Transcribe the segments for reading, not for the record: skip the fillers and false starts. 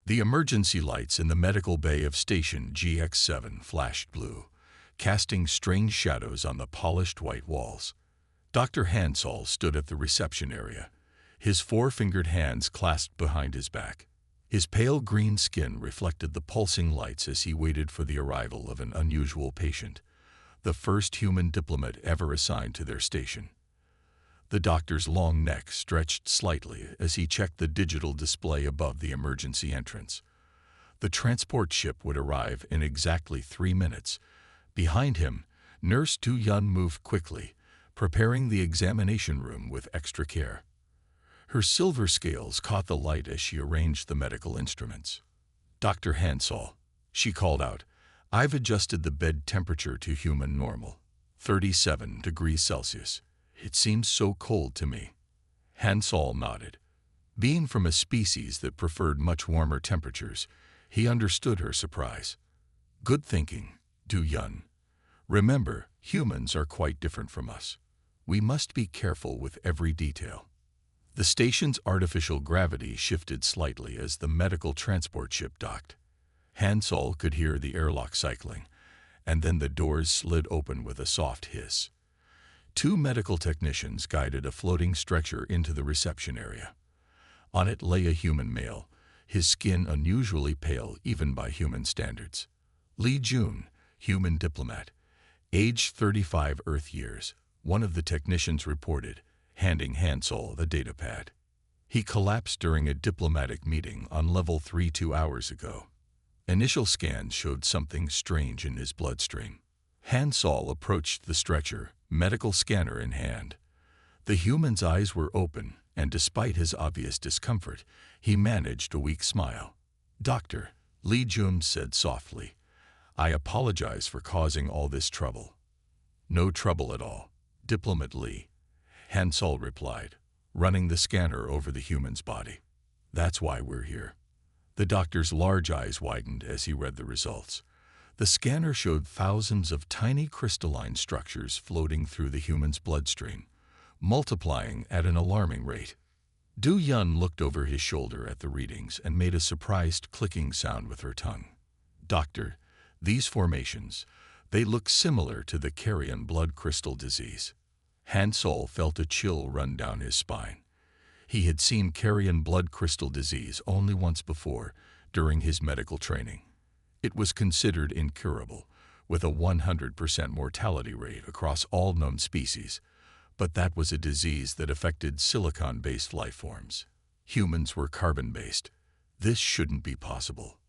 The emergency lights in the medical bay of Station GX7 flashed blue, casting strange shadows on the polished white walls. Dr. Hansol stood at the reception area, his four-fingered hands clasped behind his back. His pale green skin reflected the pulsing lights as he waited for the arrival of an unusual patient, the first human diplomat ever assigned to their station. The doctor's long neck stretched slightly as he checked the digital display above the emergency entrance. The transport ship would arrive in exactly 3 minutes. Behind him, Nurse Du-Yun moved quickly, preparing the examination room with extra care. Her silver scales caught the light as she arranged the medical instruments. "Dr. Hansol," she called out, "I've adjusted the bed temperature to human normal, 37 degrees Celsius. It seems so cold to me." Hansol nodded. Being from a species that preferred much warmer temperatures, he understood her surprise. "Good thinking, Du-Yun. Remember, humans are quite different from us. We must be careful with every detail." The station's artificial gravity shifted slightly as the medical transport ship docked. Hansol could hear the airlock cycling, and then the doors slid open with a soft hiss. 2 medical technicians guided a floating stretcher into the reception area. On it lay a human male, his skin unusually pale even by human standards. Li Jun, human diplomat, aged 35 Earth years, one of the technicians reported, handing Hansol the datapad. "He collapsed during a diplomatic meeting on level 3 2 hours ago. Initial scans showed something strange in his bloodstream." Hansol approached the stretcher, medical scanner in hand. The human's eyes were open, and despite his obvious discomfort, he managed a weak smile. "Doctor," Li Jun said softly, "I apologize for causing all this trouble." "No trouble at all, Diplomat Li," Hansol replied, running the scanner over the human's body. "That's why we're here." The doctor's large eyes widened as he read the results. The scanner showed thousands of tiny crystalline structures floating through the human's bloodstream, multiplying at an alarming rate. Du-Yun looked over his shoulder at the readings and made a surprised clicking sound with her tongue. "Doctor, these formations, they look similar to the carrion blood crystal disease." Hansol felt a chill run down his spine. He had seen carrion blood crystal disease only once before, during his medical training. It was considered incurable, with a 100% mortality rate across all known species, but that was a disease that affected silicon-based life forms. Humans were carbon-based. This shouldn't be possible.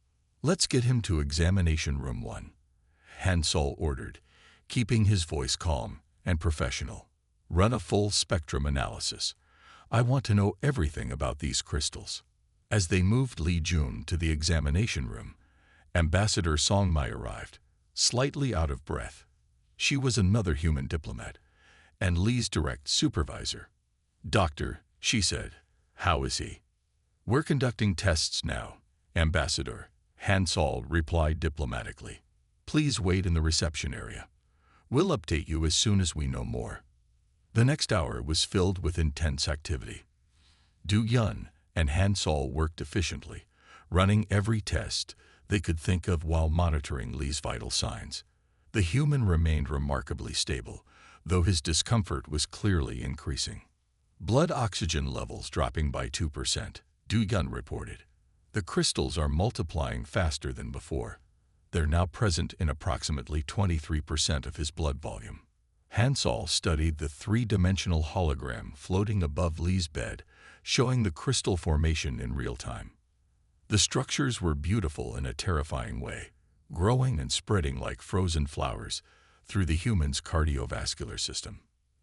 "Let's get him to examination room 1, Hansol ordered, keeping his voice calm and professional. "Run a full spectrum analysis. I want to know everything about these crystals." As they moved Li Jun to the examination room, Ambassador Song Mai arrived, slightly out of breath. She was another human diplomat, and Li's direct supervisor. "Doctor," she said, "how is he?" "We're conducting tests now, Ambassador," Hansol replied diplomatically. "Please wait in the reception area. We'll update you as soon as we know more." The next hour was filled with intense activity. Du-Yun and Hansol worked efficiently, running every test they could think of while monitoring Li's vital signs. The human remained remarkably stable, though his discomfort was clearly increasing. "Blood oxygen levels dropping by 2%, Du-Yun reported. "The crystals are multiplying faster than before. They're now present in approximately 23% of his blood volume." Hansol studied the 3-dimensional hologram floating above Li's bed, showing the crystal formation in real time. The structures were beautiful in a terrifying way, growing and spreading like frozen flowers through the human's cardiovascular system.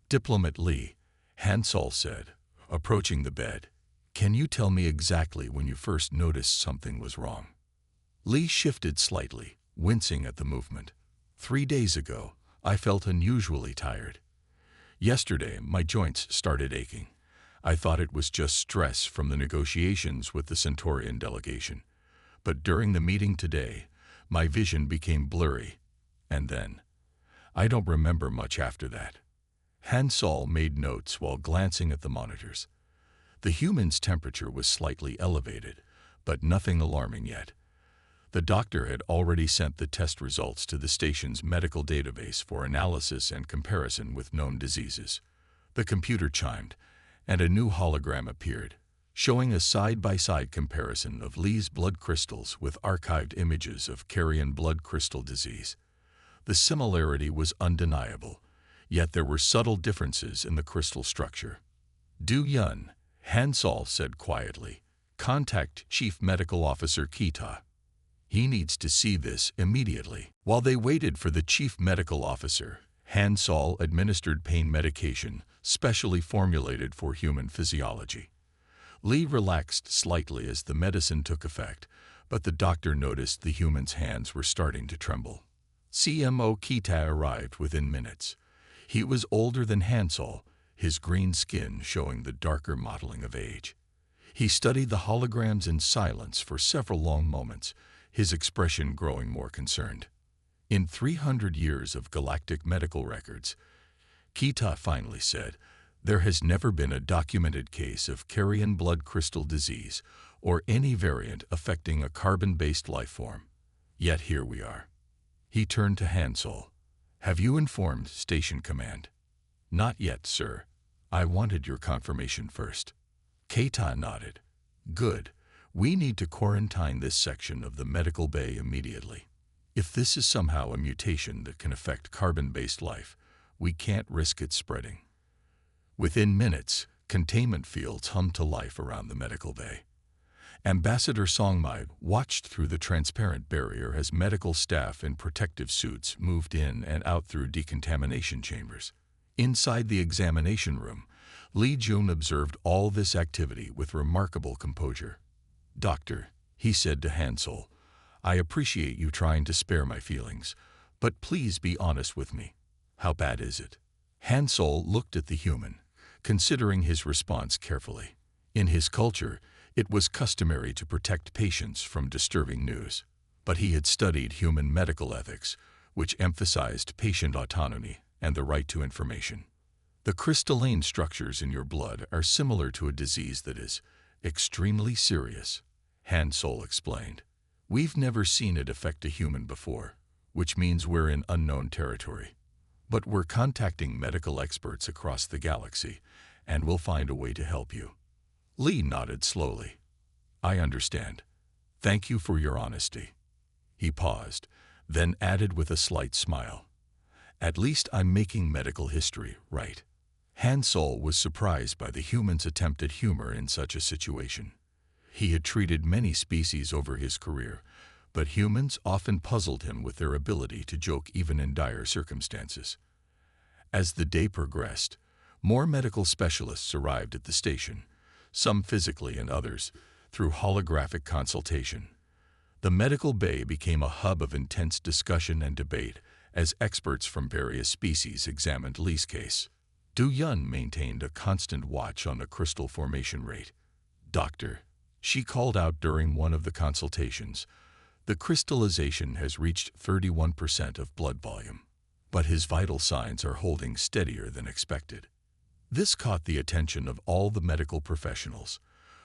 "Diplomat Li," Hansol said, approaching the bed, "can you tell me exactly when you first noticed something was wrong?" Li shifted slightly, wincing at the movement. 3 days ago, I felt unusually tired. Yesterday, my joints started aching. I thought it was just stress from the negotiations with the Centaurian delegation. But during the meeting today, my vision became blurry. And then, I don't remember much after that." Hansol made notes while glancing at the monitors. The human's temperature was slightly elevated, but nothing alarming yet. The doctor had already sent the test results to the station's medical database for analysis and comparison with known diseases. The computer chimed, and a new hologram appeared, showing a side-by-side comparison of Lee's blood crystals with archived images of carrion blood crystal disease. The similarity was undeniable, yet there were subtle differences in the crystal structure. Du Yun, Han Sol said quietly, contact Chief Medical Officer Kita. He needs to see this immediately. While they waited for the Chief Medical Officer, Han Sol administered pain medication specially formulated for human physiology. Lee relaxed slightly as the medicine took effect, but the doctor noticed the human's hands were starting to tremble. CMO Kita arrived within minutes. He was older than Han Sol, his green skin showing the darker mottling of age. He studied the holograms in silence for several long moments, his expression growing more concerned. In 300 years of galactic medical records, Kita finally said, there has never been a documented case of carrion blood crystal disease or any variant affecting a carbon-based life form. Yet here we are. He turned to Han Sol. Have you informed Station Command? Not yet, sir. I wanted your confirmation first. Kita nodded. Good. We need to quarantine this section of the medical bay immediately. If this is somehow a mutation that can affect carbon-based life, we can't risk it spreading. Within minutes, containment fields hummed to life around the medical bay. Ambassador Songmai watched through the transparent barrier as medical staff in protective suits moved in and out through decontamination chambers. Inside the examination room, Li Jun observed all this activity with remarkable composure. Doctor, he said to Han Sol, I appreciate you trying to spare my feelings, but please be honest with me. How bad is it? Han Sol looked at the human, considering his response carefully. In his culture, it was customary to protect patients from disturbing news, but he had studied human medical ethics, which emphasized patient autonomy and the right to information. The crystalline structures in your blood are similar to a disease that is extremely serious, Han Sol explained. We've never seen it affect a human before, which means we're in unknown territory. But we're contacting medical experts across the galaxy, and we'll find a way to help you. Lee nodded slowly. I understand. Thank you for your honesty. He paused, then added with a slight smile. At least I'm making medical history, right? Han Sol was surprised by the human's attempt at humor in such a situation. He had treated many species over his career, but humans often puzzled him with their ability to joke even in dire circumstances. As the day progressed, more medical specialists arrived at the station, some physically and others through holographic consultation. The medical bay became a hub of intense discussion and debate as experts from various species examined Lee's case. Du Yun maintained a constant watch on the crystal formation rate. Doctor, she called out during one of the consultations, the crystallization has reached 31% of blood volume, but his vital signs are holding steadier than expected. This caught the attention of all the medical professionals.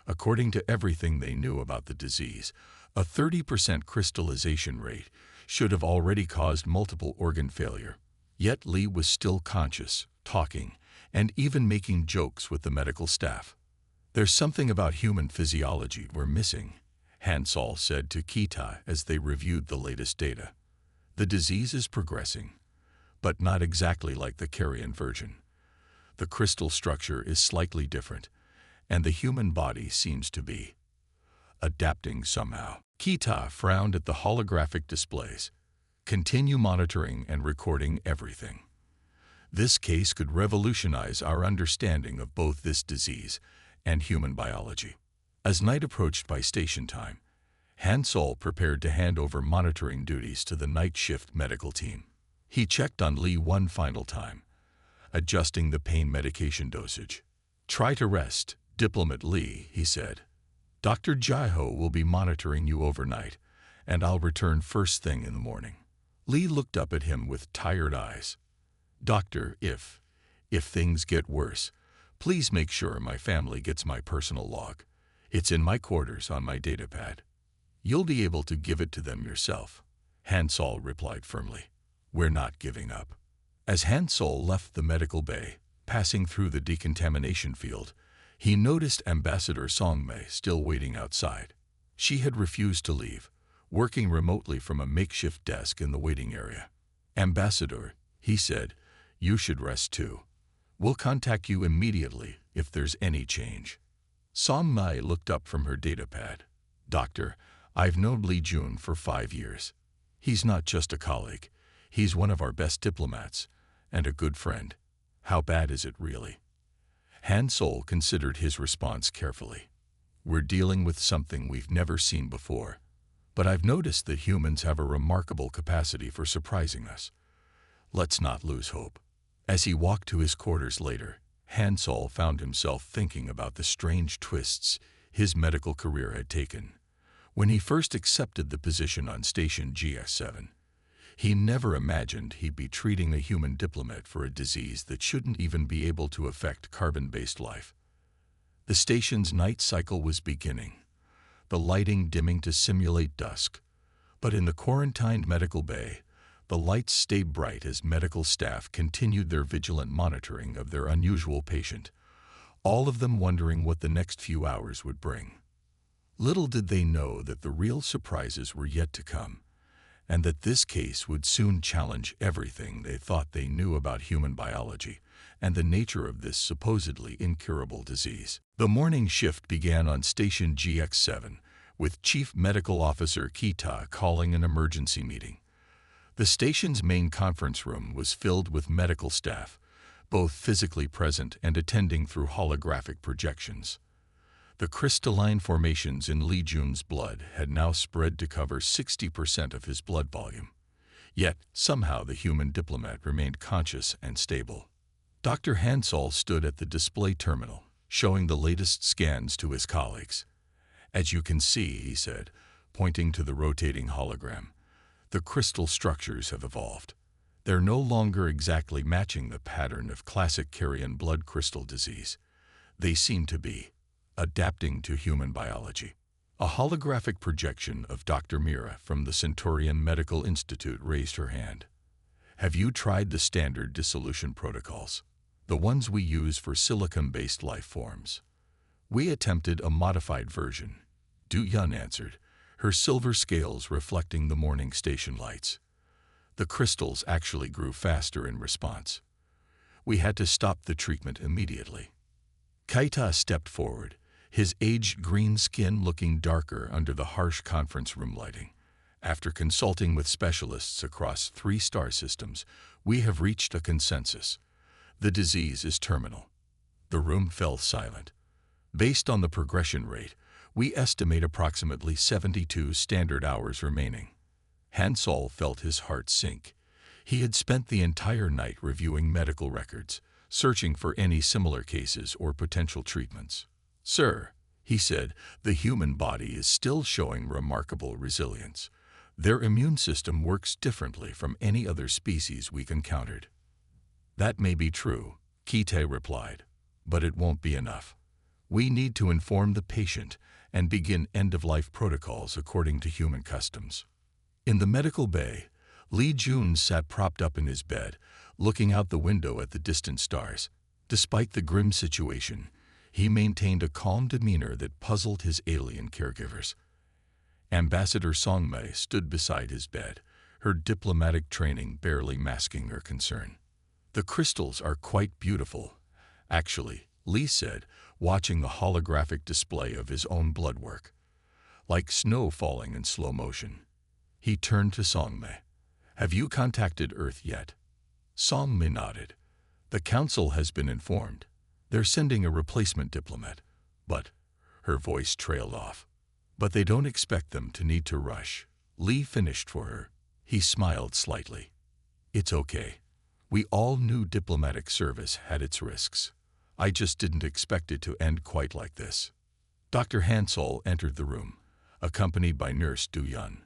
According to everything they knew about the disease, a 30% crystallization rate should have already caused multiple organ failure. Yet Lee was still conscious, talking, and even making jokes with the medical staff. There's something about human physiology we're missing, Han Sol said to Kita as they reviewed the latest data. The disease is progressing, but not exactly like the carrion version. The crystal structure is slightly different, and the human body seems to be adapting somehow. Kita frowned at the holographic displays. Continue monitoring and recording everything. This case could revolutionize our understanding of both this disease and human biology. As night approached by station time, Han Sol prepared to hand over monitoring duties to the night shift medical team. He checked on Lee one final time, adjusting the pain medication dosage. Try to rest, Diplomat Lee, he said. Dr. Jaiho will be monitoring you overnight, and I'll return first thing in the morning. Lee looked up at him with tired eyes. Doctor, if things get worse, please make sure my family gets my personal log. It's in my quarters on my datapad. You'll be able to give it to them yourself. Hansol replied firmly. We're not giving up. As Hansol left the medical bay, passing through the decontamination field, he noticed Ambassador Songmei still waiting outside. She had refused to leave, working remotely from a makeshift desk in the waiting area. Ambassador, he said, you should rest too. We'll contact you immediately if there's any change. Songmei looked up from her datapad. Doctor, I've known Li Jun for 5 years. He's not just a colleague. He's one of our best diplomats and a good friend. How bad is it really? Hansol considered his response carefully. We're dealing with something we've never seen before, but I've noticed that humans have a remarkable capacity for surprising us. Let's not lose hope. As he walked to his quarters later, Hansol found himself thinking about the strange twists his medical career had taken. When he first accepted the position on Station GX7, he never imagined he'd be treating a human diplomat for a disease that shouldn't even be able to affect carbon-based life. The station's night cycle was beginning, the lighting dimming to simulate dusk. But in the quarantined medical bay, the lights stayed bright as medical staff continued their vigilant monitoring of their unusual patient, all of them wondering what the next few hours would bring. Little did they know that the real surprises were yet to come, and that this case would soon challenge everything they thought they knew about human biology and the nature of this supposedly incurable disease. The morning shift began on Station GX7, with Chief Medical Officer Kita calling an emergency meeting. The station's main conference room was filled with medical staff, both physically present and attending through holographic projections. The crystalline formations in Li Jun's blood had now spread to cover 60% of his blood volume. Yet, somehow the human diplomat remained conscious and stable. Dr. Hansol stood at the display terminal, showing the latest scans to his colleagues. As you can see, he said, pointing to the rotating hologram, the crystal structures have evolved. They're no longer exactly matching the pattern of classic carrion blood crystal disease. They seem to be adapting to human biology. A holographic projection of Dr. Mira from the Centurion Medical Institute raised her hand. Have you tried the standard dissolution protocols? The ones we use for silicon-based life forms. We attempted a modified version. Du Yun answered, her silver scales reflecting the morning station lights. The crystals actually grew faster in response. We had to stop the treatment immediately. Kaita stepped forward, his aged green skin looking darker under the harsh conference room lighting. After consulting with specialists across 3 star systems, we have reached a consensus. The disease is terminal. The room fell silent. Based on the progression rate, we estimate approximately 72 standard hours remaining. Hansol felt his heart sink. He had spent the entire night reviewing medical records, searching for any similar cases or potential treatments. Sir, he said, the human body is still showing remarkable resilience. Their immune system works differently from any other species we've encountered. That may be true, Kite replied, but it won't be enough. We need to inform the patient and begin end-of-life protocols according to human customs. In the medical bay, Li Jun sat propped up in his bed, looking out the window at the distant stars. Despite the grim situation, he maintained a calm demeanor that puzzled his alien caregivers. Ambassador Songmei stood beside his bed, her diplomatic training barely masking her concern. The crystals are quite beautiful. Actually, Li said, watching the holographic display of his own blood work. Like snow falling in slow motion. He turned to Songmei. Have you contacted Earth yet? Songmei nodded. The council has been informed. They're sending a replacement diplomat. But, her voice trailed off. But they don't expect them to need to rush. Li finished for her. He smiled slightly. It's okay. We all knew diplomatic service had its risks. I just didn't expect it to end quite like this. Dr. Hansol entered the room, accompanied by Nurse Du Yun.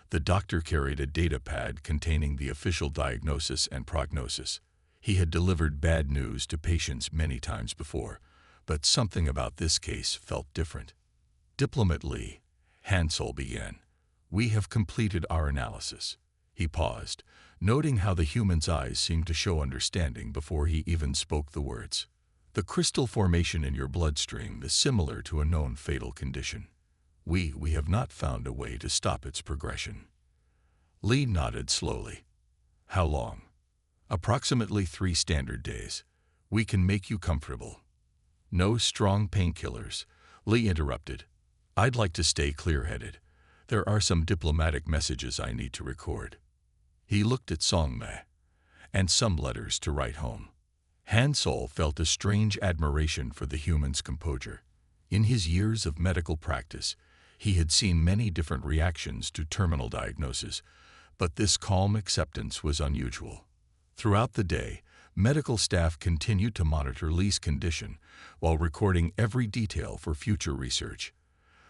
The doctor carried a data pad containing the official diagnosis and prognosis. He had delivered bad news to patients many times before, but something about this case felt different. Diplomat Lee, Hansel began. We have completed our analysis. He paused, noting how the human's eyes seemed to show understanding before he even spoke the words. The crystal formation in your bloodstream is similar to a known fatal condition. We have not found a way to stop its progression. Lee nodded slowly. How long? Approximately 3 standard days. We can make you comfortable. No strong painkillers, Lee interrupted. I'd like to stay clear-headed. There are some diplomatic messages I need to record. He looked at Song-Mei, and some letters to write home. Hansol felt a strange admiration for the human's composure. In his years of medical practice, he had seen many different reactions to terminal diagnosis, but this calm acceptance was unusual. Throughout the day, medical staff continued to monitor Lee's condition while recording every detail for future research.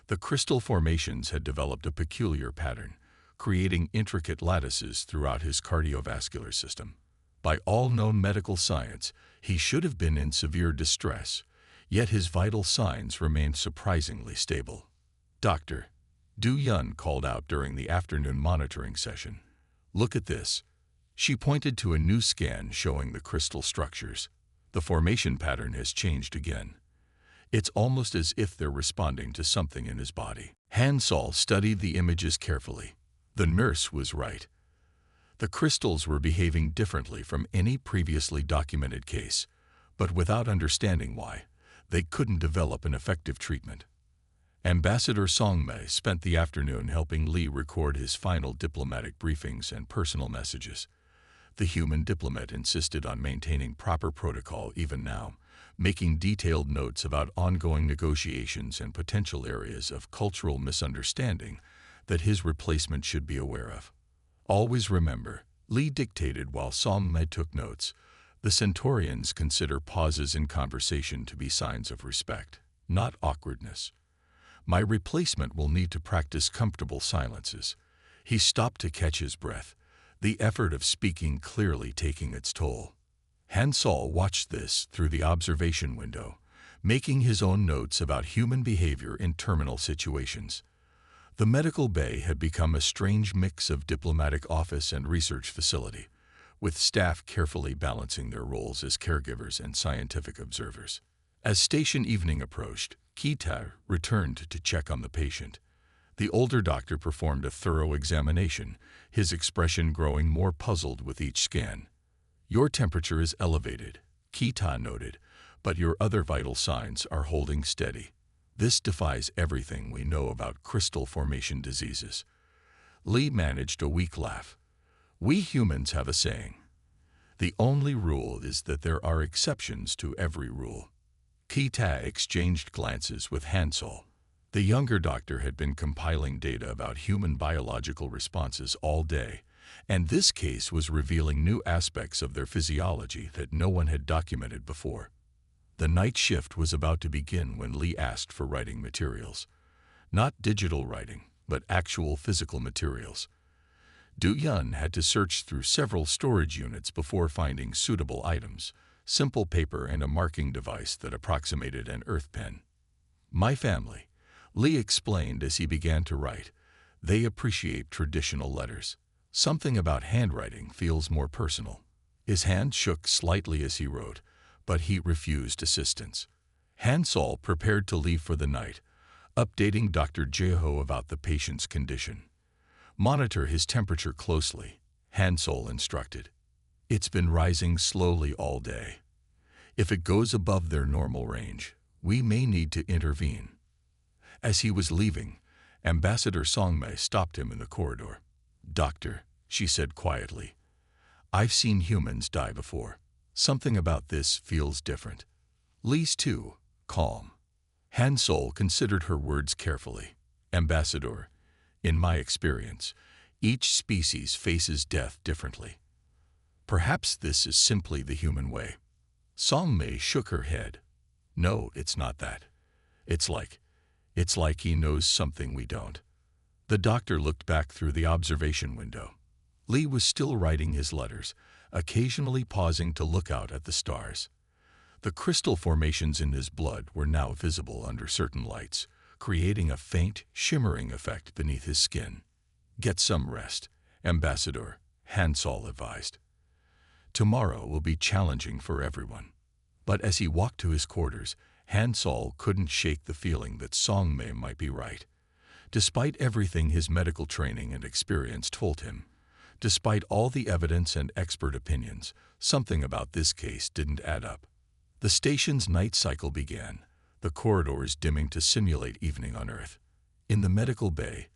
The crystal formations had developed a peculiar pattern, creating intricate lattices throughout his cardiovascular system. By all known medical science, he should have been in severe distress, yet his vital signs remained surprisingly stable. Doctor, Du Yun called out during the afternoon monitoring session. Look at this. She pointed to a new scan showing the crystal structures. The formation pattern has changed again. It's almost as if they're responding to something in his body. Hansol studied the images carefully. The nurse was right. The crystals were behaving differently from any previously documented case, but without understanding why, they couldn't develop an effective treatment. Ambassador Song-Mei spent the afternoon helping Lee record his final diplomatic briefings and personal messages. The human diplomat insisted on maintaining proper protocol even now, making detailed notes about ongoing negotiations and potential areas of cultural misunderstanding that his replacement should be aware of. Always remember, Lee dictated while Song-Mei took notes. The Centaurians consider pauses in conversation to be signs of respect, not awkwardness. My replacement will need to practice comfortable silences. He stopped to catch his breath, the effort of speaking clearly taking its toll. Hansol watched this through the observation window, making his own notes about human behavior in terminal situations. The medical bay had become a strange mix of diplomatic office and research facility, with staff carefully balancing their roles as caregivers and scientific observers. As station evening approached, Kita returned to check on the patient. The older doctor performed a thorough examination, his expression growing more puzzled with each scan. Your temperature is elevated, Kita noted, but your other vital signs are holding steady. This defies everything we know about crystal formation diseases. Lee managed a weak laugh. We humans have a saying. The only rule is that there are exceptions to every rule. Kita exchanged glances with Hansol. The younger doctor had been compiling data about human biological responses all day, and this case was revealing new aspects of their physiology that no one had documented before. The night shift was about to begin when Lee asked for writing materials. Not digital writing, but actual physical materials. Du Yun had to search through several storage units before finding suitable items, simple paper and a marking device that approximated an earth pen. My family, Lee explained as he began to write, they appreciate traditional letters. Something about handwriting feels more personal. His hand shook slightly as he wrote, but he refused assistance. Hansol prepared to leave for the night, updating Dr. Jeho about the patient's condition. Monitor his temperature closely, Hansol instructed. It's been rising slowly all day. If it goes above their normal range, we may need to intervene. As he was leaving, Ambassador Song-Mei stopped him in the corridor. Doctor, she said quietly, I've seen humans die before. Something about this feels different. Lee's too, calm. Hansol considered her words carefully. Ambassador, in my experience, each species faces death differently. Perhaps this is simply the human way. Song-Mei shook her head. No, it's not that. It's like he knows something we don't. The doctor looked back through the observation window. Lee was still writing his letters, occasionally pausing to look out at the stars. The crystal formations in his blood were now visible under certain lights, creating a faint, shimmering effect beneath his skin. "Get some rest," Ambassador Hansol advised. "Tomorrow will be challenging for everyone." But as he walked to his quarters, Hansol couldn't shake the feeling that Songmei might be right. Despite everything his medical training and experience told him, despite all the evidence and expert opinions, something about this case didn't add up. The station's night cycle began, the corridors dimming to simulate evening on Earth. In the medical bay,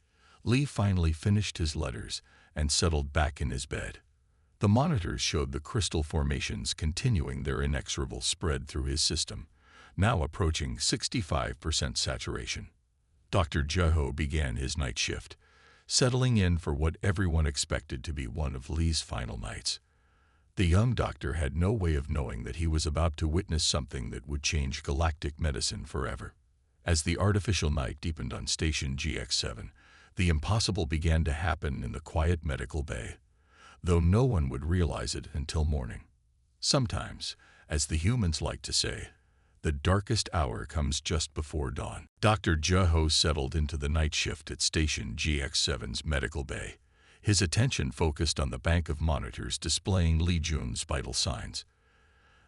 Lee finally finished his letters and settled back in his bed. The monitors showed the crystal formations continuing their inexorable spread through his system, now approaching 65% saturation. Dr. Jeho began his night shift, settling in for what everyone expected to be one of Lee's final nights. The young doctor had no way of knowing that he was about to witness something that would change galactic medicine forever. As the artificial night deepened on Station GX7, the impossible began to happen in the quiet medical bay, though no one would realize it until morning. Sometimes, as the humans like to say, the darkest hour comes just before dawn. Dr. Jeho settled into the night shift at Station GX7's medical bay, his attention focused on the bank of monitors displaying Lee Jun's vital signs.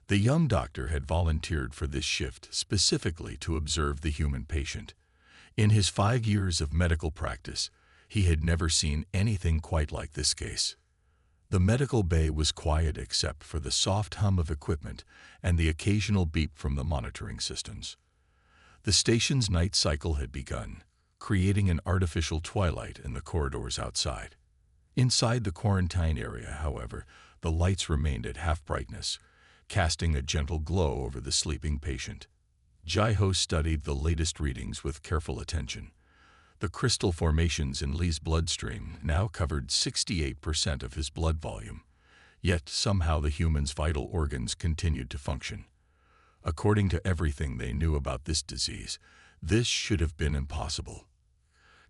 The young doctor had volunteered for this shift specifically to observe the human patient. In his 5 years of medical practice, he had never seen anything quite like this case. The medical bay was quiet except for the soft hum of equipment and the occasional beep from the monitoring systems. The station's night cycle had begun, creating an artificial twilight in the corridors outside. Inside the quarantine area, however, the lights remained at half brightness, casting a gentle glow over the sleeping patient. Jeho studied the latest readings with careful attention. The crystal formations in Lee's bloodstream now covered 68% of his blood volume, yet somehow the human's vital organs continued to function. According to everything they knew about this disease, this should have been impossible.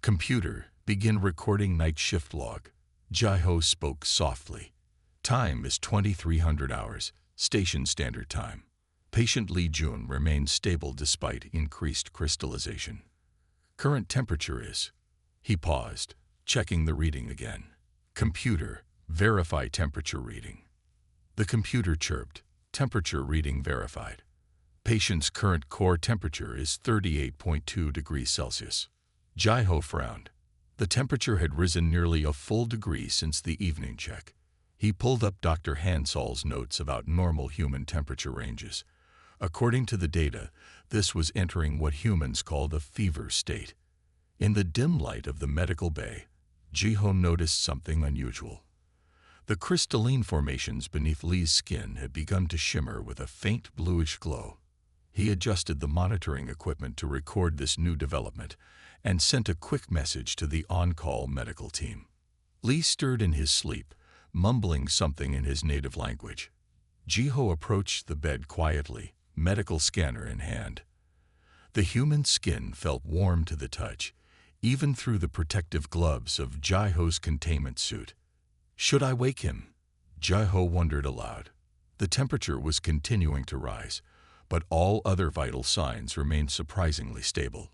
"Computer, begin recording night shift log." Jeho spoke softly. "Time is 2300 hours, station standard time. Patient Lee Jun remains stable despite increased crystallization. Current temperature is..." He paused, checking the reading again. "Computer, verify temperature reading." The computer chirped. "Temperature reading verified. Patient's current core temperature is 38.2 degrees Celsius." Jeho frowned. The temperature had risen nearly a full degree since the evening check. He pulled up Dr. Hansol's notes about normal human temperature ranges. According to the data, this was entering what humans call the fever state. In the dim light of the medical bay, Jeho noticed something unusual. The crystalline formations beneath Lee's skin had begun to shimmer with a faint bluish glow. He adjusted the monitoring equipment to record this new development and sent a quick message to the on-call medical team. Lee stirred in his sleep, mumbling something in his native language. Jeho approached the bed quietly, medical scanner in hand. The human skin felt warm to the touch, even through the protective gloves of Jeho's containment suit. "Should I wake him?" Jeho wondered aloud. The temperature was continuing to rise, but all other vital signs remained surprisingly stable.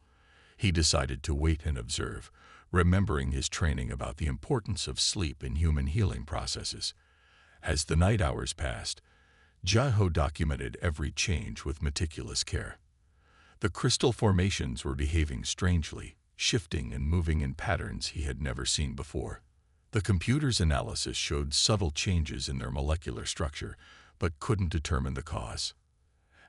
He decided to wait and observe, remembering his training about the importance of sleep in human healing processes. As the night hours passed, Jeho documented every change with meticulous care. The crystal formations were behaving strangely, shifting and moving in patterns he had never seen before. The computer's analysis showed subtle changes in their molecular structure, but couldn't determine the cause.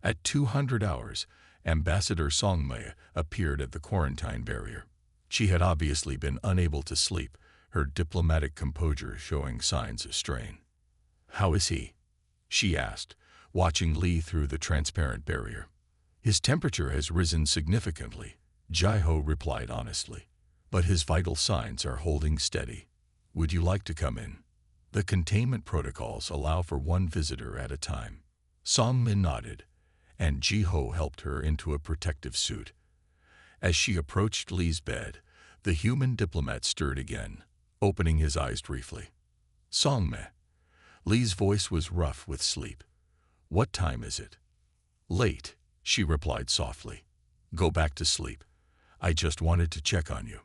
At 200 hours, Ambassador Songmei appeared at the quarantine barrier. She had obviously been unable to sleep, her diplomatic composure showing signs of strain. "How is he?" she asked, watching Lee through the transparent barrier. "His temperature has risen significantly," Jeho replied honestly, "but his vital signs are holding steady. Would you like to come in? The containment protocols allow for one visitor at a time." Songmin nodded, and Jeho helped her into a protective suit. As she approached Lee's bed, the human diplomat stirred again, opening his eyes briefly. "Songme." Lee's voice was rough with sleep. "What time is it?" "Late," she replied softly. "Go back to sleep. I just wanted to check on you.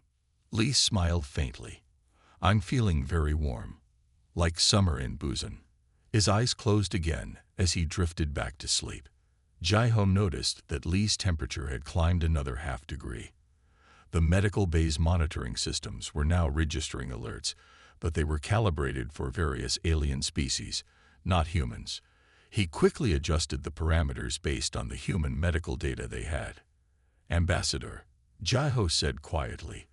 Lee smiled faintly. I'm feeling very warm, like summer in Busan. His eyes closed again as he drifted back to sleep. Jai-ho noticed that Lee's temperature had climbed another half degree. The medical bay's monitoring systems were now registering alerts, but they were calibrated for various alien species, not humans. He quickly adjusted the parameters based on the human medical data they had. Ambassador, Jai-ho said quietly,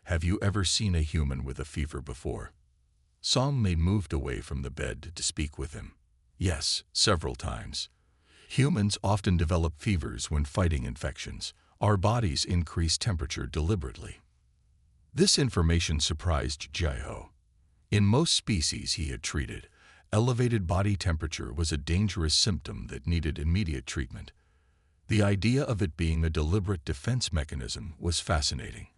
have you ever seen a human with a fever before? Song-Mei moved away from the bed to speak with him. Yes, several times. Humans often develop fevers when fighting infections. Our bodies increase temperature deliberately. This information surprised Jai-ho. In most species he had treated, elevated body temperature was a dangerous symptom that needed immediate treatment. The idea of it being a deliberate defense mechanism was fascinating.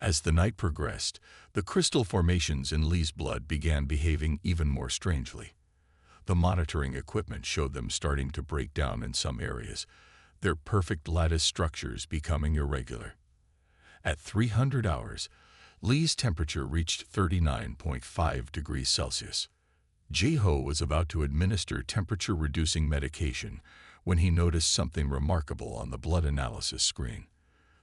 As the night progressed, the crystal formations in Lee's blood began behaving even more strangely. The monitoring equipment showed them starting to break down in some areas, their perfect lattice structures becoming irregular. At 300 hours, Lee's temperature reached 39.5 degrees Celsius. Jai-ho was about to administer temperature-reducing medication when he noticed something remarkable on the blood analysis screen.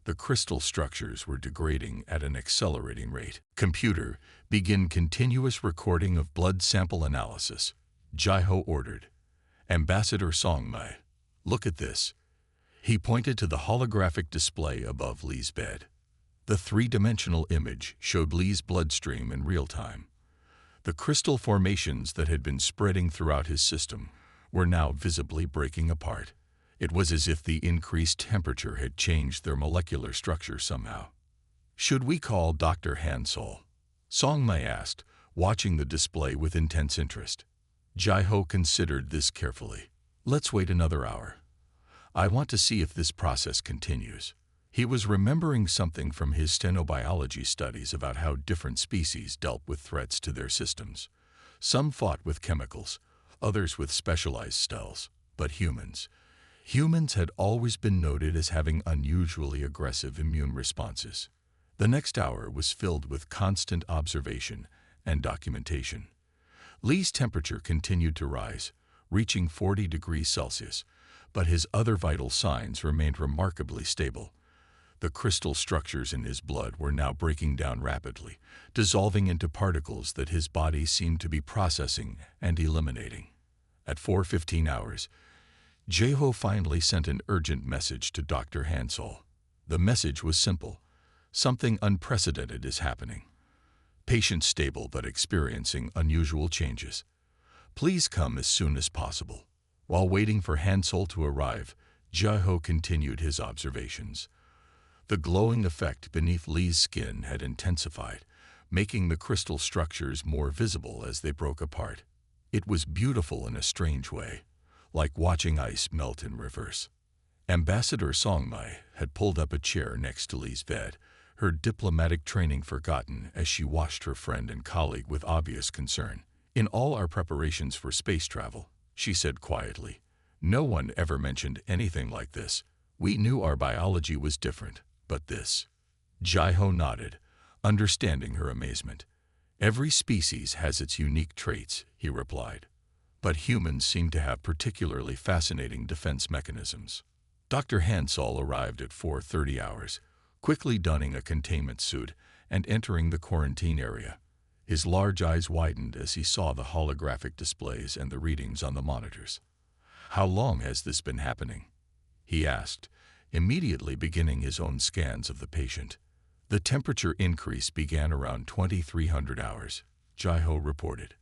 The crystal structures were degrading at an accelerating rate. Computer, begin continuous recording of blood sample analysis, Jai-ho ordered. Ambassador Song-Mei, look at this. He pointed to the holographic display above Lee's bed. The three-dimensional image showed Lee's bloodstream in real time. The crystal formations that had been spreading throughout his system were now visibly breaking apart. It was as if the increased temperature had changed their molecular structure somehow. Should we call Dr. Hansol? Song-Mei asked, watching the display with intense interest. Jai-ho considered this carefully. Let's wait another hour. I want to see if this process continues. He was remembering something from his stenobiology studies about how different species dealt with threats to their systems. Some fought with chemicals, others with specialized spells, but humans had always been noted as having unusually aggressive immune responses. The next hour was filled with constant observation and documentation. Lee's temperature continued to rise, reaching 40 degrees Celsius, but his other vital signs remained remarkably stable. The crystal structures in his blood were now breaking down rapidly, dissolving into particles that his body seemed to be processing and eliminating. At 4:15 hours, Jai-ho finally sent an urgent message to Dr. Hansol. The message was simple. Something unprecedented is happening. Patient stable but experiencing unusual changes. Please come as soon as possible. While waiting for Hansol to arrive, Jai-ho continued his observations. The glowing effect beneath Lee's skin had intensified, making the crystal structures more visible as they broke apart. It was beautiful in a strange way, like watching ice melt in reverse. Ambassador Song-Mei had pulled up a chair next to Lee's bed, her diplomatic training forgotten as she watched her friend and colleague with obvious concern. In all our preparations for space travel, she said quietly, no one ever mentioned anything like this. We knew our biology was different, but this. Jai-ho nodded, understanding her amazement. Every species has its unique traits, he replied. But humans seem to have particularly fascinating defense mechanisms. Dr. Hansol arrived at 4:30 hours, quickly donning a containment suit and entering the quarantine area. His large eyes widened as he saw the holographic displays and the readings on the monitors. How long has this been happening? He asked, immediately beginning his own scans of the patient. The temperature increase began around 2300 hours, Jai-ho reported.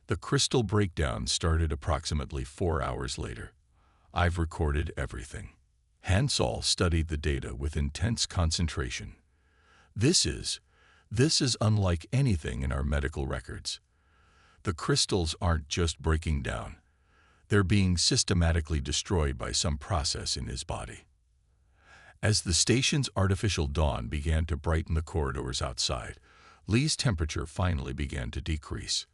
The crystal breakdown started approximately 4 hours later. I've recorded everything. Hansol studied the data with intense concentration. This is unlike anything in our medical records. The crystals aren't just breaking down. They're being systematically destroyed by some process in his body. As the station's artificial dawn began to brighten the corridors outside, Lee's temperature finally began to decrease.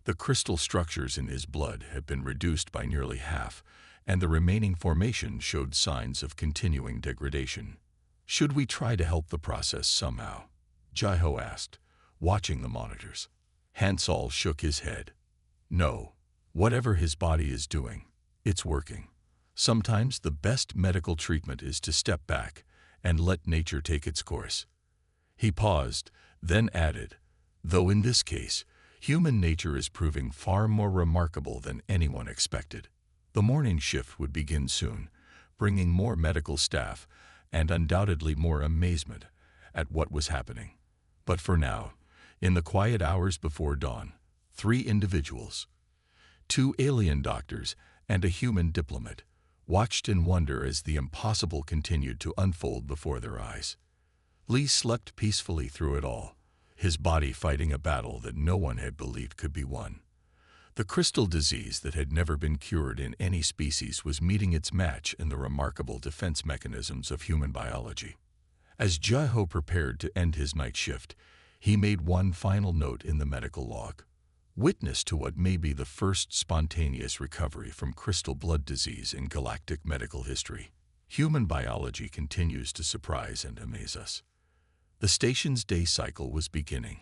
The crystal structures in his blood had been reduced by nearly half, and the remaining formation showed signs of continuing degradation. Should we try to help the process somehow? Jaiho asked, watching the monitors. Hansol shook his head. No. Whatever his body is doing, it's working. Sometimes the best medical treatment is to step back and let nature take its course. He paused, then added, though in this case, human nature is proving far more remarkable than anyone expected. The morning shift would begin soon, bringing more medical staff and undoubtedly more amazement at what was happening. But for now, in the quiet hours before dawn, 3 individuals, 2 alien doctors and a human diplomat, watched in wonder as the impossible continued to unfold before their eyes. Lee slept peacefully through it all, his body fighting a battle that no one had believed could be won. The crystal disease that had never been cured in any species was meeting its match in the remarkable defense mechanisms of human biology. As Jaiho prepared to end his night shift, he made one final note in the medical log. Witness to what may be the first spontaneous recovery from crystal blood disease in galactic medical history. Human biology continues to surprise and amaze us. The station's day cycle was beginning,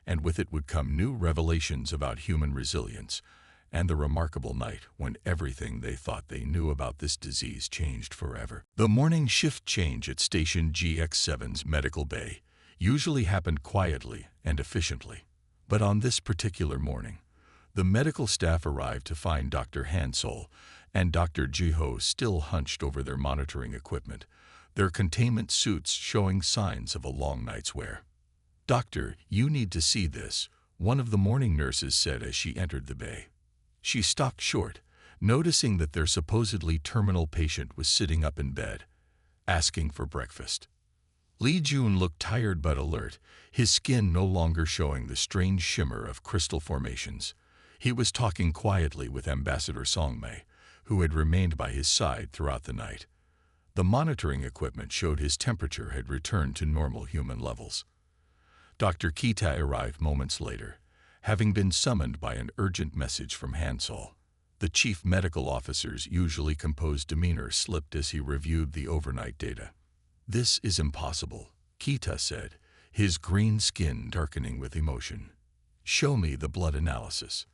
and with it would come new revelations about human resilience and the remarkable night when everything they thought they knew about this disease changed forever. The morning shift change at Station GX7's medical bay usually happened quietly and efficiently. But on this particular morning, the medical staff arrived to find Dr. Hansol and Dr. Jaiho still hunched over their monitoring equipment, their containment suits showing signs of a long night's wear. "Doctor, you need to see this," one of the morning nurses said as she entered the bay. She stopped short, noticing that their supposedly terminal patient was sitting up in bed, asking for breakfast. Li Jun looked tired but alert, his skin no longer showing the strange shimmer of crystal formations. He was talking quietly with Ambassador Songmei, who had remained by his side throughout the night. The monitoring equipment showed his temperature had returned to normal human levels. Dr. Kita arrived moments later, having been summoned by an urgent message from Hansol. The chief medical officer's usually composed demeanor slipped as he reviewed the overnight data. "This is impossible," Kita said, his green skin darkening with emotion. "Show me the blood analysis."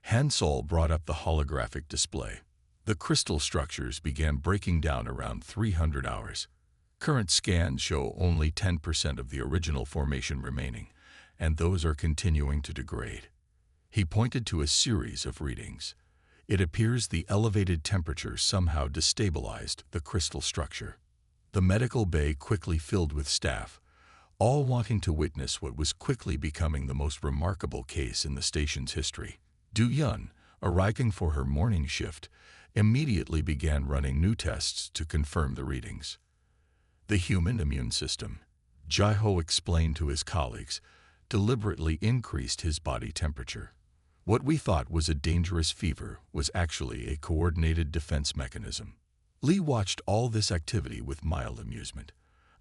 Hansol brought up the holographic display. The crystal structures began breaking down around 300 hours. Current scans show only 10% of the original formation remaining, and those are continuing to degrade. He pointed to a series of readings. It appears the elevated temperature somehow destabilized the crystal structure. The medical bay quickly filled with staff, all wanting to witness what was quickly becoming the most remarkable case in the station's history. Du Yun, arriving for her morning shift, immediately began running new tests to confirm the readings. The human immune system, Jaiho explained to his colleagues, deliberately increased his body temperature. What we thought was a dangerous fever was actually a coordinated defense mechanism. Lee watched all this activity with mild amusement.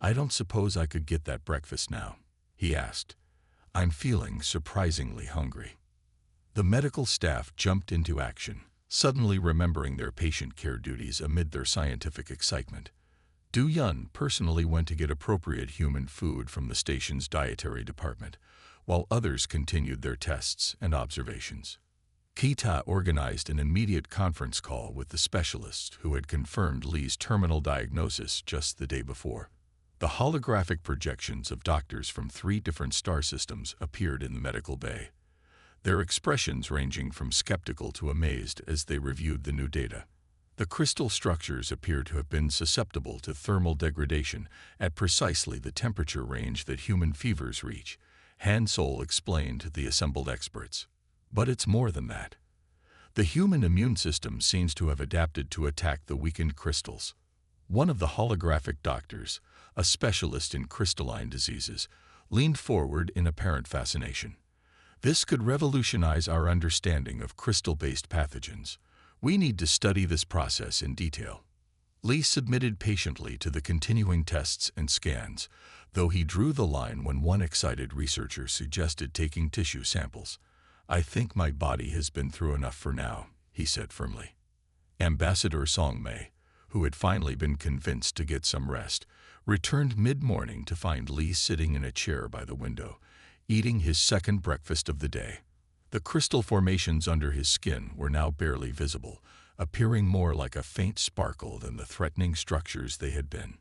"I don't suppose I could get that breakfast now?" he asked. "I'm feeling surprisingly hungry." The medical staff jumped into action, suddenly remembering their patient care duties amid their scientific excitement. Du Yun personally went to get appropriate human food from the station's dietary department, while others continued their tests and observations. Kita organized an immediate conference call with the specialist who had confirmed Lee's terminal diagnosis just the day before. The holographic projections of doctors from 3 different star systems appeared in the medical bay, their expressions ranging from skeptical to amazed as they reviewed the new data. The crystal structures appeared to have been susceptible to thermal degradation at precisely the temperature range that human fevers reach, Hansol explained to the assembled experts. But it's more than that. The human immune system seems to have adapted to attack the weakened crystals. One of the holographic doctors, a specialist in crystalline diseases, leaned forward in apparent fascination. "This could revolutionize our understanding of crystal-based pathogens. We need to study this process in detail." Lee submitted patiently to the continuing tests and scans, though he drew the line when one excited researcher suggested taking tissue samples. "I think my body has been through enough for now," he said firmly. Ambassador Songmei, who had finally been convinced to get some rest, returned mid-morning to find Lee sitting in a chair by the window, eating his second breakfast of the day. The crystal formations under his skin were now barely visible, appearing more like a faint sparkle than the threatening structures they had been.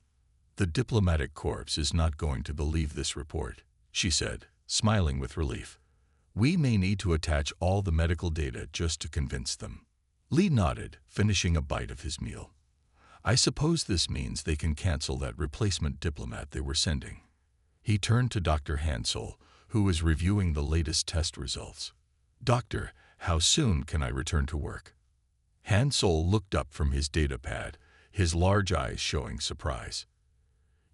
"The diplomatic corps is not going to believe this report," she said, smiling with relief. "We may need to attach all the medical data just to convince them." Lee nodded, finishing a bite of his meal. "I suppose this means they can cancel that replacement diplomat they were sending." He turned to Dr. Hansel, who was reviewing the latest test results. "Doctor, how soon can I return to work?" Hansel looked up from his data pad, his large eyes showing surprise.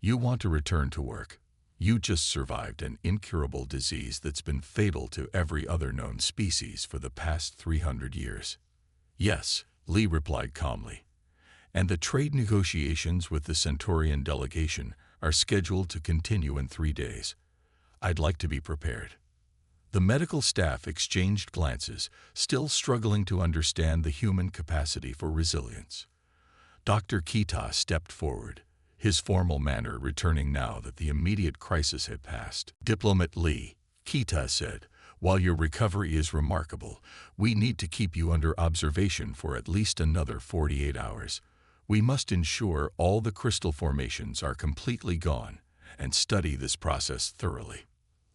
"You want to return to work? You just survived an incurable disease that's been fatal to every other known species for the past 300 years. "Yes," Lee replied calmly. "And the trade negotiations with the Centaurian delegation are scheduled to continue in 3 days. I'd like to be prepared." The medical staff exchanged glances, still struggling to understand the human capacity for resilience. Dr. Kita stepped forward, his formal manner returning now that the immediate crisis had passed. "Diplomat Lee," Kita said, "while your recovery is remarkable, we need to keep you under observation for at least another 48 hours. We must ensure all the crystal formations are completely gone and study this process thoroughly."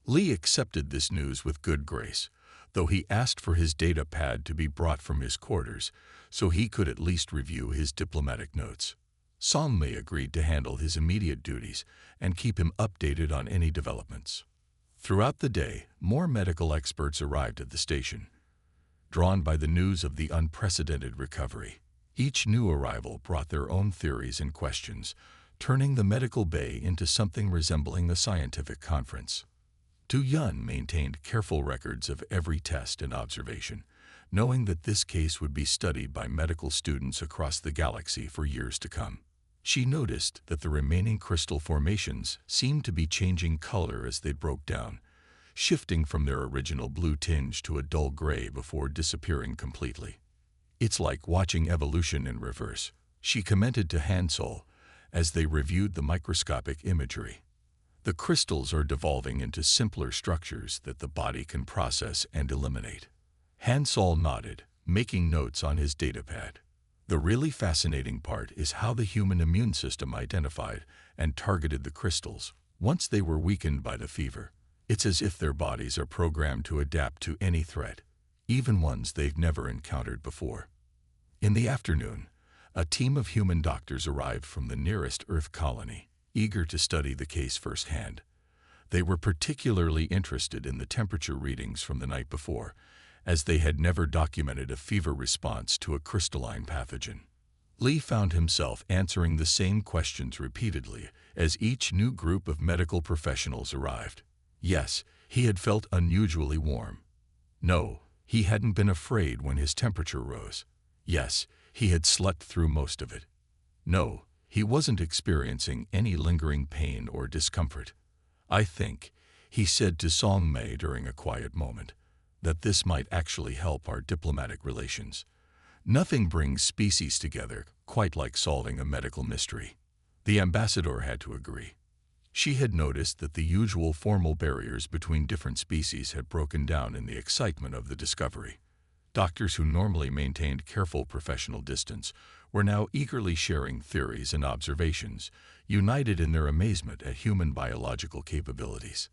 Lee accepted this news with good grace, though he asked for his data pad to be brought from his quarters so he could at least review his diplomatic notes. Song-Mei agreed to handle his immediate duties and keep him updated on any developments. Throughout the day, more medical experts arrived at the station, drawn by the news of the unprecedented recovery. Each new arrival brought their own theories and questions, turning the medical bay into something resembling a scientific conference. Tu Yun maintained careful records of every test and observation, knowing that this case would be studied by medical students across the galaxy for years to come. She noticed that the remaining crystal formations seemed to be changing color as they broke down, shifting from their original blue tinge to a dull gray before disappearing completely. "It's like watching evolution in reverse," she commented to Hansel as they reviewed the microscopic imagery. "The crystals are devolving into simpler structures that the body can process and eliminate." Hansel nodded, making notes on his datapad. "The really fascinating part is how the human immune system identified and targeted the crystals once they were weakened by the fever. It's as if their bodies are programmed to adapt to any threat, even ones they've never encountered before." In the afternoon, a team of human doctors arrived from the nearest Earth colony, eager to study the case firsthand. They were particularly interested in the temperature readings from the night before, as they had never documented a fever response to a crystalline pathogen. Lee found himself answering the same questions repeatedly as each new group of medical professionals arrived. Yes, he had felt unusually warm. No, he hadn't been afraid when his temperature rose. Yes, he had slept through most of it. No, he wasn't experiencing any lingering pain or discomfort. "I think," he said to Song-Mei during a quiet moment, "that this might actually help our diplomatic relations. Nothing brings species together quite like solving a medical mystery." The ambassador had to agree. She had noticed that the usual formal barriers between different species had broken down in the excitement of the discovery. Doctors who normally maintained careful professional distance were now eagerly sharing theories and observations, united in their amazement at human biological capabilities.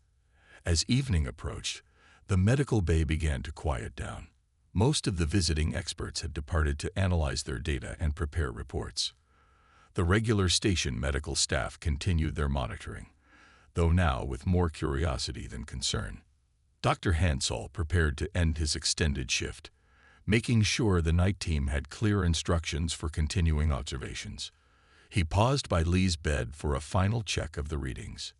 As evening approached, the medical bay began to quiet down. Most of the visiting experts had departed to analyze their data and prepare reports. The regular station medical staff continued their monitoring, though now with more curiosity than concern. Dr. Hansel prepared to end his extended shift, making sure the night team had clear instructions for continuing observations. He paused by Lee's bed for a final check of the readings.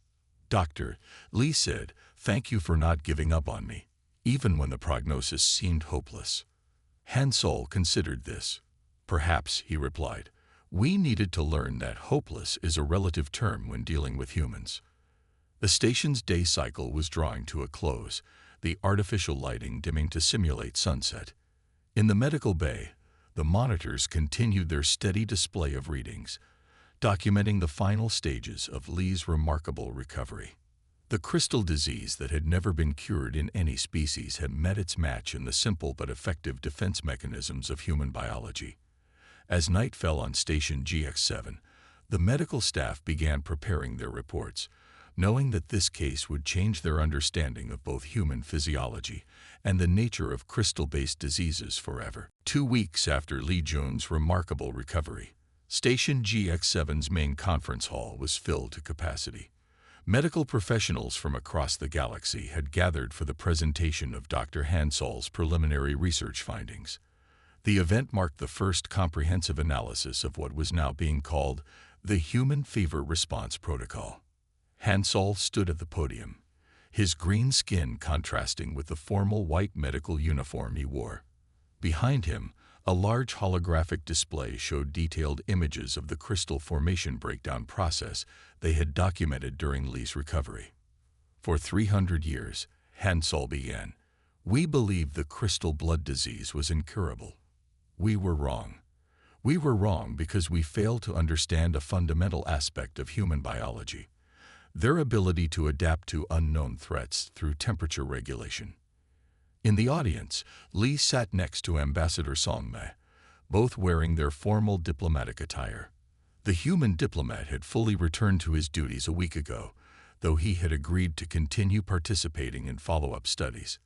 "Doctor," Lee said, "thank you for not giving up on me, even when the prognosis seemed hopeless." Hansel considered this. "Perhaps," he replied, "we needed to learn that hopeless is a relative term when dealing with humans." The station's day cycle was drawing to a close, the artificial lighting dimming to simulate sunset. In the medical bay, the monitors continued their steady display of readings, documenting the final stages of Lee's remarkable recovery. The crystal disease that had never been cured in any species had met its match in the simple but effective defense mechanisms of human biology. As night fell on Station GX7, the medical staff began preparing their reports, knowing that this case would change their understanding of both human physiology and the nature of crystal-based diseases forever. 2 weeks after Lee Jun's remarkable recovery, Station GX7's main conference hall was filled to capacity. Medical professionals from across the galaxy had gathered for the presentation of Dr. Hansol's preliminary research findings. The event marked the first comprehensive analysis of what was now being called the Human Fever Response Protocol. Hansol stood at the podium, his green skin contrasting with the formal white medical uniform he wore. Behind him, a large holographic display showed detailed images of the crystal formation breakdown process they had documented during Lee's recovery. For 300 years, Hansol began, we believed the crystal blood disease was incurable. We were wrong. We were wrong because we failed to understand a fundamental aspect of human biology, their ability to adapt to unknown threats through temperature regulation. In the audience, Lee sat next to Ambassador Songmei, both wearing their formal diplomatic attire. The human diplomat had fully returned to his duties a week ago, though he had agreed to continue participating in follow-up studies.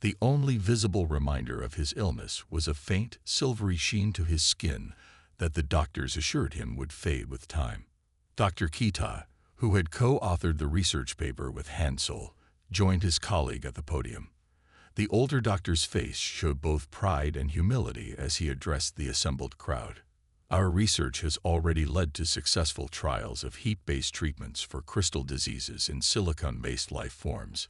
The only visible reminder of his illness was a faint, silvery sheen to his skin that the doctors assured him would fade with time. Dr. Kita, who had co-authored the research paper with Hansol, joined his colleague at the podium. The older doctor's face showed both pride and humility as he addressed the assembled crowd. Our research has already led to successful trials of heat-based treatments for crystal diseases in silicon-based life forms,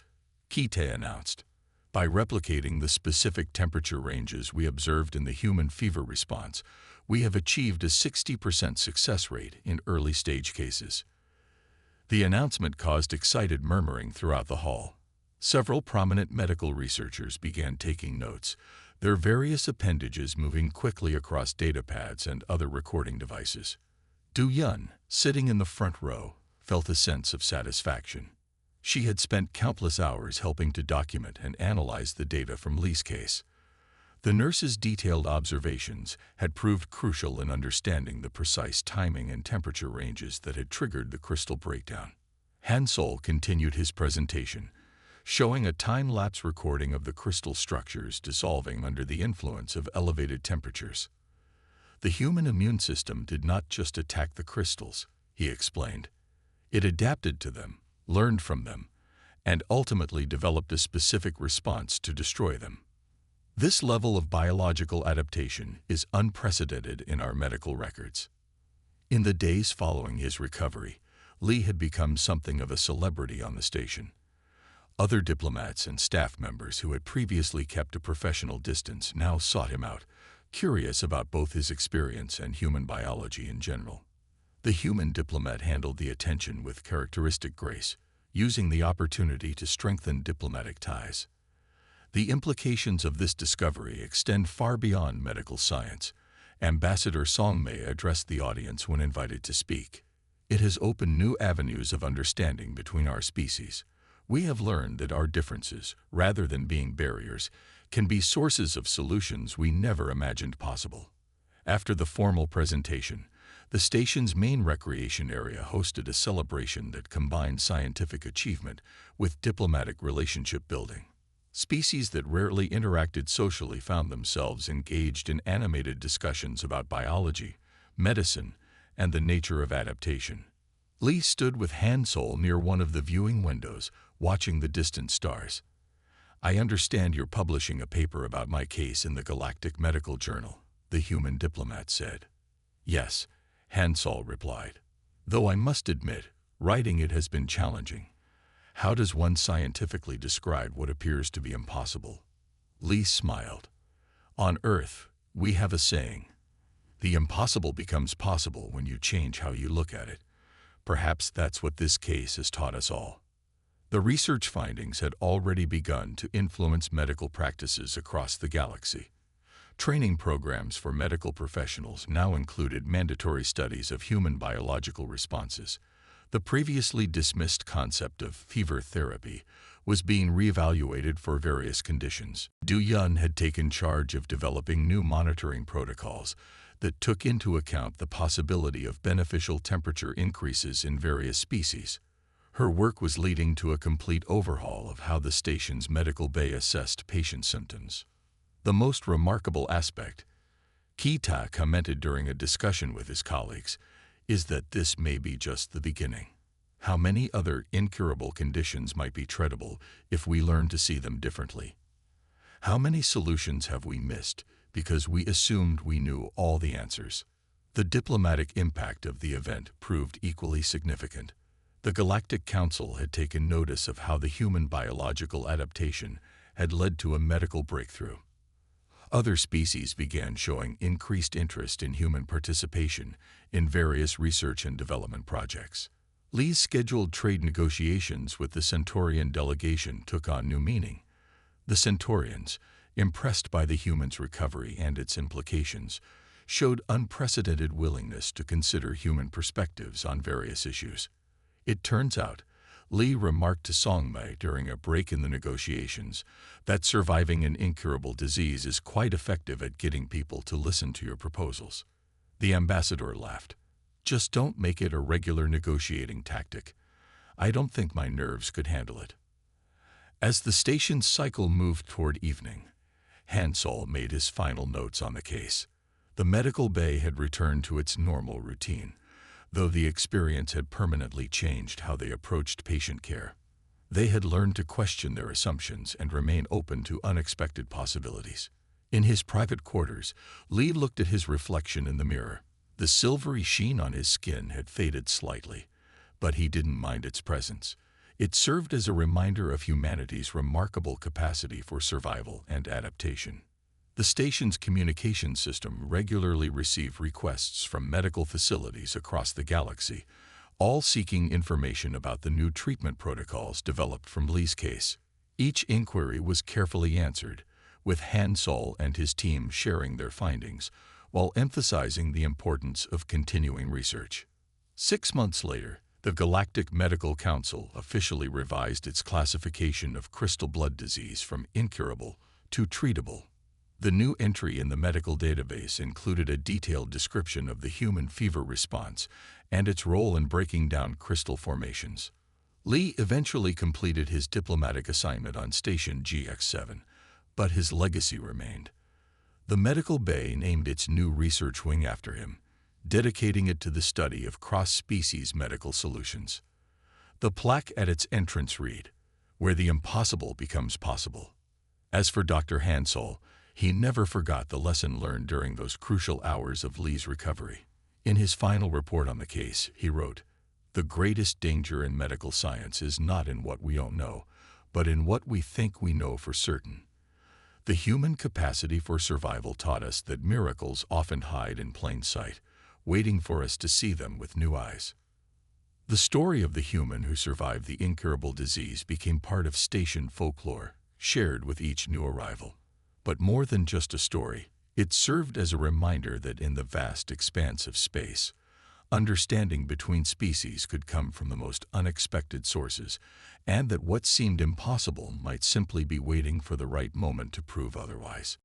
Kita announced. By replicating the specific temperature ranges we observed in the human fever response, we have achieved a 60% success rate in early-stage cases. The announcement caused excited murmuring throughout the hall. Several prominent medical researchers began taking notes, their various appendages moving quickly across datapads and other recording devices. Du Yun, sitting in the front row, felt a sense of satisfaction. She had spent countless hours helping to document and analyze the data from Lee's case. The nurse's detailed observations had proved crucial in understanding the precise timing and temperature ranges that had triggered the crystal breakdown. Hansol continued his presentation, showing a time-lapse recording of the crystal structures dissolving under the influence of elevated temperatures. The human immune system did not just attack the crystals, he explained. It adapted to them, learned from them, and ultimately developed a specific response to destroy them. This level of biological adaptation is unprecedented in our medical records. In the days following his recovery, Lee had become something of a celebrity on the station. Other diplomats and staff members who had previously kept a professional distance now sought him out, curious about both his experience and human biology in general. The human diplomat handled the attention with characteristic grace, using the opportunity to strengthen diplomatic ties. The implications of this discovery extend far beyond medical science. Ambassador Songmei addressed the audience when invited to speak. It has opened new avenues of understanding between our species. We have learned that our differences, rather than being barriers, can be sources of solutions we never imagined possible. After the formal presentation, the station's main recreation area hosted a celebration that combined scientific achievement with diplomatic relationship building. Species that rarely interacted socially found themselves engaged in animated discussions about biology, medicine, and the nature of adaptation. Lee stood with Hansol near one of the viewing windows, watching the distant stars. I understand you're publishing a paper about my case in the Galactic Medical Journal, the human diplomat said. Yes, Hansol replied. Though I must admit, writing it has been challenging. How does one scientifically describe what appears to be impossible? Lee smiled. On Earth, we have a saying. The impossible becomes possible when you change how you look at it. Perhaps that's what this case has taught us all. The research findings had already begun to influence medical practices across the galaxy. Training programs for medical professionals now included mandatory studies of human biological responses. The previously dismissed concept of fever therapy was being reevaluated for various conditions. Du Yun had taken charge of developing new monitoring protocols that took into account the possibility of beneficial temperature increases in various species. Her work was leading to a complete overhaul of how the station's medical bay assessed patient symptoms. The most remarkable aspect, Kita commented during a discussion with his colleagues, is that this may be just the beginning. How many other incurable conditions might be treatable if we learn to see them differently? How many solutions have we missed because we assumed we knew all the answers? The diplomatic impact of the event proved equally significant. The Galactic Council had taken notice of how the human biological adaptation had led to a medical breakthrough. Other species began showing increased interest in human participation in various research and development projects. Li's scheduled trade negotiations with the Centaurian delegation took on new meaning. The Centaurians, impressed by the humans' recovery and its implications, showed unprecedented willingness to consider human perspectives on various issues. It turns out, Li remarked to Songmei during a break in the negotiations that surviving an incurable disease is quite effective at getting people to listen to your proposals. The ambassador laughed. Just don't make it a regular negotiating tactic. I don't think my nerves could handle it. As the station's cycle moved toward evening, Hansol made his final notes on the case. The medical bay had returned to its normal routine, though the experience had permanently changed how they approached patient care. They had learned to question their assumptions and remain open to unexpected possibilities. In his private quarters, Li looked at his reflection in the mirror. The silvery sheen on his skin had faded slightly, but he didn't mind its presence. It served as a reminder of humanity's remarkable capacity for survival and adaptation. The station's communication system regularly received requests from medical facilities across the galaxy, all seeking information about the new treatment protocols developed from Li's case. Each inquiry was carefully answered, with Hansol and his team sharing their findings, while emphasizing the importance of continuing research. 6 months later, the Galactic Medical Council officially revised its classification of crystal blood disease from incurable to treatable. The new entry in the medical database included a detailed description of the human fever response and its role in breaking down crystal formations. Li eventually completed his diplomatic assignment on Station GX7, but his legacy remained. The medical bay named its new research wing after him, dedicating it to the study of cross-species medical solutions. The plaque at its entrance read, "Where the impossible becomes possible." As for Dr. Hansol, he never forgot the lesson learned during those crucial hours of Li's recovery. In his final report on the case, he wrote, "The greatest danger in medical science is not in what we don't know, but in what we think we know for certain. The human capacity for survival taught us that miracles often hide in plain sight, waiting for us to see them with new eyes." The story of the human who survived the incurable disease became part of station folklore, shared with each new arrival. But more than just a story, it served as a reminder that in the vast expanse of space, understanding between species could come from the most unexpected sources, and that what seemed impossible might simply be waiting for the right moment to prove otherwise.